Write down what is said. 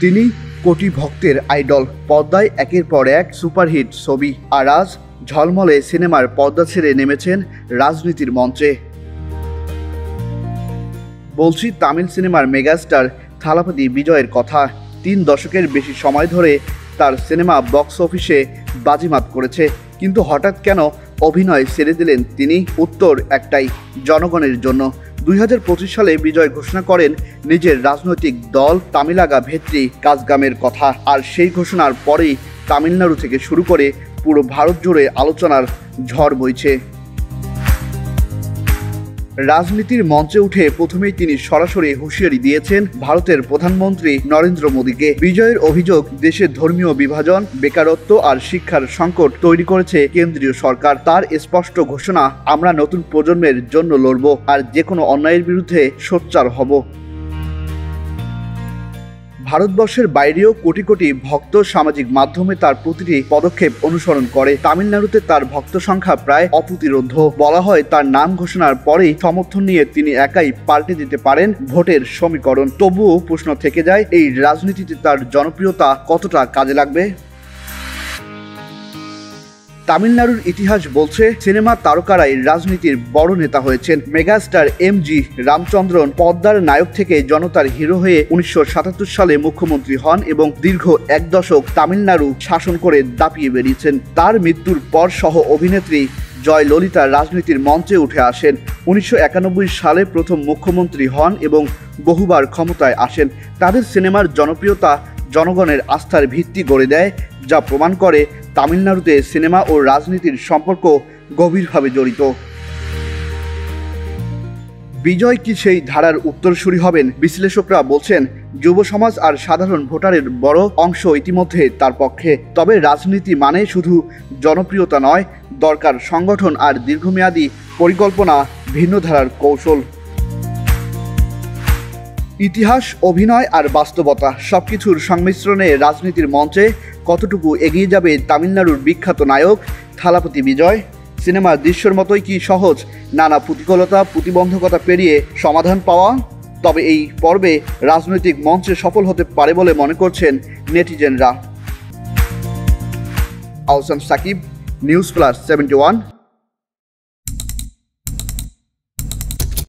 তিনি কোটি ভক্তের আইডল। পর্দায় একের পর এক সুপারহিট ছবি, আর আজ ঝলমলে সিনেমার পর্দা ছেড়ে নেমেছেন রাজনীতির মঞ্চে। বলছি তামিল সিনেমার মেগাস্টার থালাপতি বিজয়ের কথা। 3 দশকের বেশি সময় ধরে তার সিনেমা বক্স অফিসে বাজিমাত করেছে, কিন্তু হঠাৎ কেন অভিনয় ছেড়ে দিলেন তিনি? উত্তর একটাই, জনগণের জন্য। 2025 সালে বিজয় ঘোষণা করেন নিজের রাজনৈতিক দল তামিলাগা ভেত্রি কাজগামের কথা, আর সেই ঘোষণার পরেই তামিলনাড়ু থেকে শুরু করে পুরো ভারত জুড়ে আলোচনার ঝড় বইছে। রাজনীতির মঞ্চে উঠে প্রথমেই তিনি সরাসরি হুঁশিয়ারি দিয়েছেন ভারতের প্রধানমন্ত্রী নরেন্দ্র মোদীকে। বিজয়ের অভিযোগ, দেশের ধর্মীয় বিভাজন, বেকারত্ব আর শিক্ষার সংকট তৈরি করেছে কেন্দ্রীয় সরকার। তার স্পষ্ট ঘোষণা, আমরা নতুন প্রজন্মের জন্য লড়ব আর যে কোনো অন্যায়ের বিরুদ্ধে সোচ্চার হব। ভারতবর্ষের বাইরেও কোটি কোটি ভক্ত সামাজিক মাধ্যমে তার প্রতিটি পদক্ষেপ অনুসরণ করে। তামিলনাড়ুতে তার ভক্ত সংখ্যা প্রায় অপ্রতিরোধ্য। বলা হয় তার নাম ঘোষণার পরেই সমর্থন নিয়ে তিনি একাই পাল্টে দিতে পারেন ভোটের সমীকরণ। তবুও প্রশ্ন থেকে যায়, এই রাজনীতিতে তার জনপ্রিয়তা কতটা কাজে লাগবে? তামিলনাড়ুর ইতিহাস বলছে সিনেমা তারকারাই রাজনীতির বড় নেতা হয়েছেন। মেগাস্টার MG রামচন্দ্রন পদ্মার নায়ক থেকে জনতার হিরো হয়ে 1977 সালে মুখ্যমন্ত্রী হন এবং দীর্ঘ 1 দশক তামিলনাড়ু শাসন করে দাপিয়ে বেরিয়েছেন। তার মৃত্যুর পর সহ অভিনেত্রী জয়ললিতা রাজনীতির মঞ্চে উঠে আসেন। 1991 সালে প্রথম মুখ্যমন্ত্রী হন এবং বহুবার ক্ষমতায় আসেন। তাদের সিনেমার জনপ্রিয়তা জনগণের আস্থার ভিত্তি গড়ে দেয়, যা প্রমাণ করে তামিলনাড়ুতে সিনেমা ও রাজনীতির সম্পর্ক গভীরভাবে জড়িত। বিজয় কি সেই ধারার উত্তরসূরি হবেন? বিশ্লেষকরা বলছেন যুব সমাজ আর সাধারণ ভোটারের বড় অংশ ইতিমধ্যে তার পক্ষে। তবে রাজনীতি মানে শুধু জনপ্রিয়তা নয়, দরকার সংগঠন আর দীর্ঘমেয়াদী পরিকল্পনা, ভিন্ন ধারার কৌশল। ইতিহাস, অভিনয় আর বাস্তবতা সবকিছুর সংমিশ্রণে রাজনীতির মঞ্চে কতটুকু এগিয়ে যাবে তামিলনাড়ুর বিখ্যাত নায়ক থালাপতি বিজয়? সিনেমার দৃশ্যের মতোই কি সহজ নানা প্রতিকূলতা, প্রতিবন্ধকতা পেরিয়ে সমাধান পাওয়া? তবে এই পর্বে রাজনৈতিক মঞ্চে সফল হতে পারে বলে মনে করছেন নেটিজেনরা। Ahsan Sakib, news plus 71।